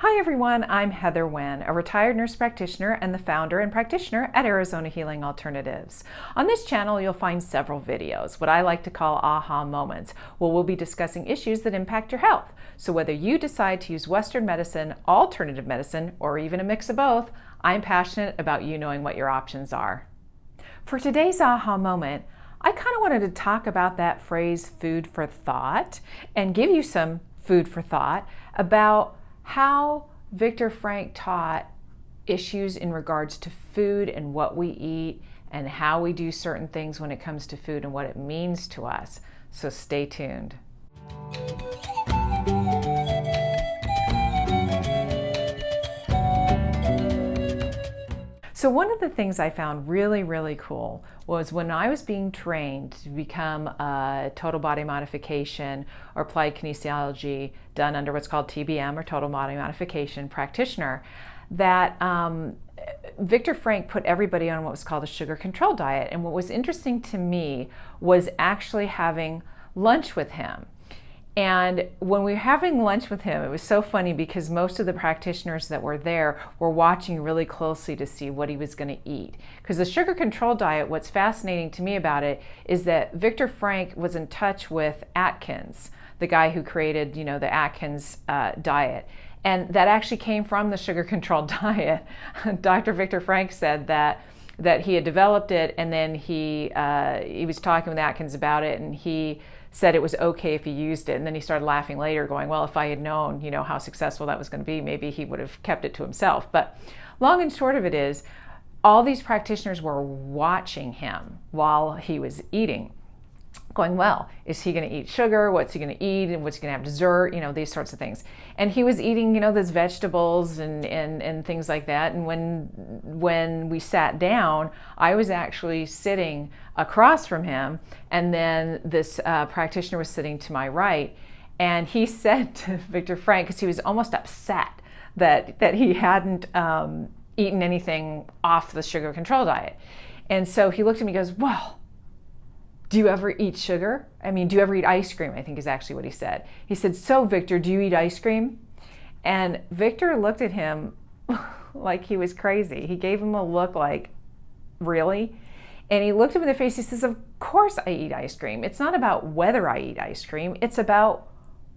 Hi everyone, I'm Heather Wen, a retired nurse practitioner and the founder and practitioner at Arizona Healing Alternatives. On this channel, you'll find several videos, what I like to call aha moments, where we'll be discussing issues that impact your health. So whether you decide to use Western medicine, alternative medicine, or even a mix of both, I'm passionate about you knowing what your options are. For today's aha moment, I kind of wanted to talk about that phrase food for thought and give you some food for thought about how Viktor Frankl taught issues in regards to food and what we eat and how we do certain things when it comes to food and what it means to us. So stay tuned. So one of the things I found really cool was when I was being trained to become a total body modification or applied kinesiology done under what's called TBM or total body modification practitioner, that Viktor Frankl put everybody on what was called a sugar control diet. And what was interesting to me was actually having lunch with him. And when we were having lunch with him, it was so funny because most of the practitioners that were there were watching really closely to see what he was going to eat. Because the sugar control diet, what's fascinating to me about it is that Viktor Frankl was in touch with Atkins, the guy who created, the Atkins diet. And that actually came from the sugar control diet. Dr. Viktor Frankl said that he had developed it, and then he was talking with Atkins about it, and he said it was okay if he used it. And then he started laughing later going, well, if I had known, how successful that was going to be, maybe he would have kept it to himself. But long and short of it is, all these practitioners were watching him while he was eating, going, well, is he going to eat sugar? What's he going to eat? And what's he going to have dessert? These sorts of things. And he was eating, those vegetables and things like that. And when we sat down, I was actually sitting across from him. And then this practitioner was sitting to my right. And he said to Viktor Frankl, because he was almost upset that he hadn't eaten anything off the sugar control diet. And so he looked at me and goes, well, do you ever eat sugar? Do you ever eat ice cream? I think is actually what he said. He said, so Viktor, do you eat ice cream? And Viktor looked at him like he was crazy. He gave him a look like, really? And he looked him in the face. He says, of course I eat ice cream. It's not about whether I eat ice cream. It's about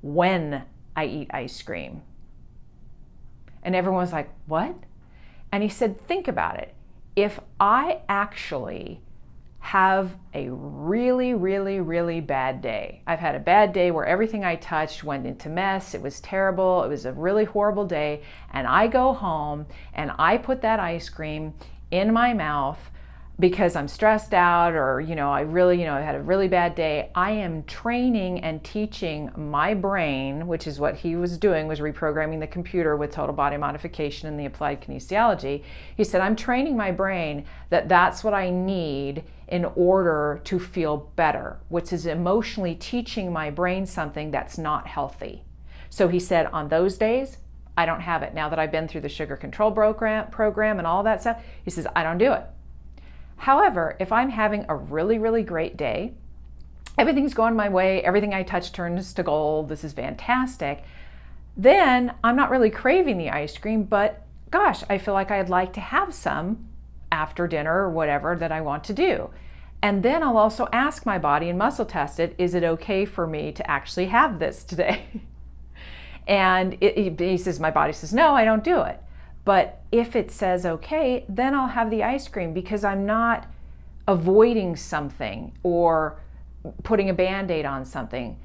when I eat ice cream. And everyone was like, what? And he said, think about it. If I actually have a really bad day. I've had a bad day where everything I touched went into mess. It was terrible. It was a really horrible day. And I go home and I put that ice cream in my mouth because I'm stressed out or, I really, had a really bad day. I am training and teaching my brain, which is what he was doing, was reprogramming the computer with total body modification and the applied kinesiology. He said, I'm training my brain that that's what I need in order to feel better, which is emotionally teaching my brain something that's not healthy. So he said, on those days, I don't have it. Now that I've been through the sugar control program and all that stuff, he says, I don't do it. However, if I'm having a really great day, everything's going my way, everything I touch turns to gold, this is fantastic, then I'm not really craving the ice cream, but gosh, I feel like I'd like to have some after dinner or whatever that I want to do. And then I'll also ask my body and muscle test it, is it okay for me to actually have this today? And he says, my body says, no, I don't do it. But if it says okay, then I'll have the ice cream because I'm not avoiding something or putting a Band-Aid on something.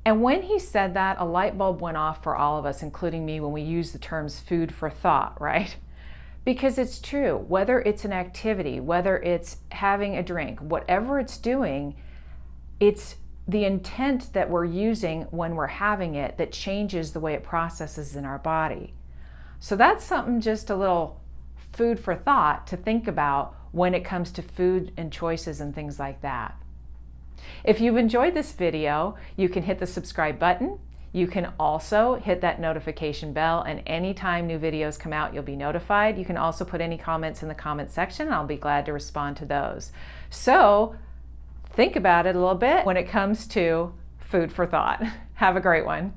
And when he said that, a light bulb went off for all of us, including me, when we use the terms food for thought, right? Because it's true, whether it's an activity, whether it's having a drink, whatever it's doing, it's the intent that we're using when we're having it that changes the way it processes in our body. So that's something, just a little food for thought to think about when it comes to food and choices and things like that. If you've enjoyed this video, you can hit the subscribe button. You can also hit that notification bell, and anytime new videos come out, you'll be notified. You can also put any comments in the comment section, and I'll be glad to respond to those. So think about it a little bit when it comes to food for thought. Have a great one.